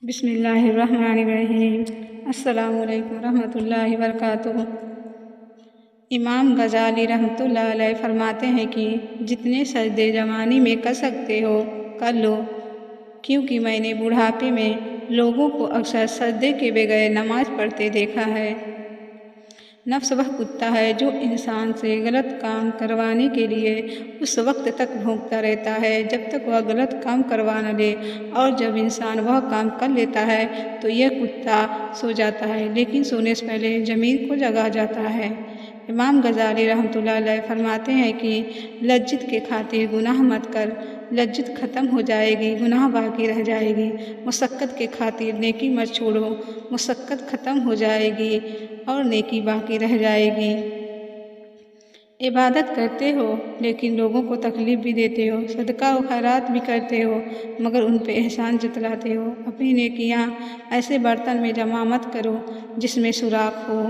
بسم اللہ الرحمن الرحیم۔ السلام علیکم ورحمۃ اللہ وبرکاتہ۔ امام غزالی رحمۃ اللہ علیہ فرماتے ہیں کہ جتنے سجدے جوانی میں کر سکتے ہو کر لو، کیونکہ میں نے بڑھاپے میں لوگوں کو اکثر سجدے کے بغیر نماز پڑھتے دیکھا ہے۔ نفس وہ کتا ہے جو انسان سے غلط کام کروانے کے لیے اس وقت تک بھونکتا رہتا ہے جب تک وہ غلط کام کروا نہ لے، اور جب انسان وہ کام کر لیتا ہے تو یہ کتا سو جاتا ہے، لیکن سونے سے پہلے ضمیر کو جگا جاتا ہے۔ امام غزالی رحمۃ اللہ علیہ فرماتے ہیں کہ لذت کے خاطر گناہ مت کر، لذت ختم ہو جائے گی، گناہ باقی رہ جائے گی۔ مشقت کے خاطر نیکی مت چھوڑو، مشقت ختم ہو جائے گی اور نیکی باقی رہ جائے گی۔ عبادت کرتے ہو لیکن لوگوں کو تکلیف بھی دیتے ہو، صدقہ و خیرات بھی کرتے ہو مگر ان پہ احسان جتلاتے ہو۔ اپنی نیکیاں ایسے برتن میں جمع مت کرو جس میں سوراخ ہو،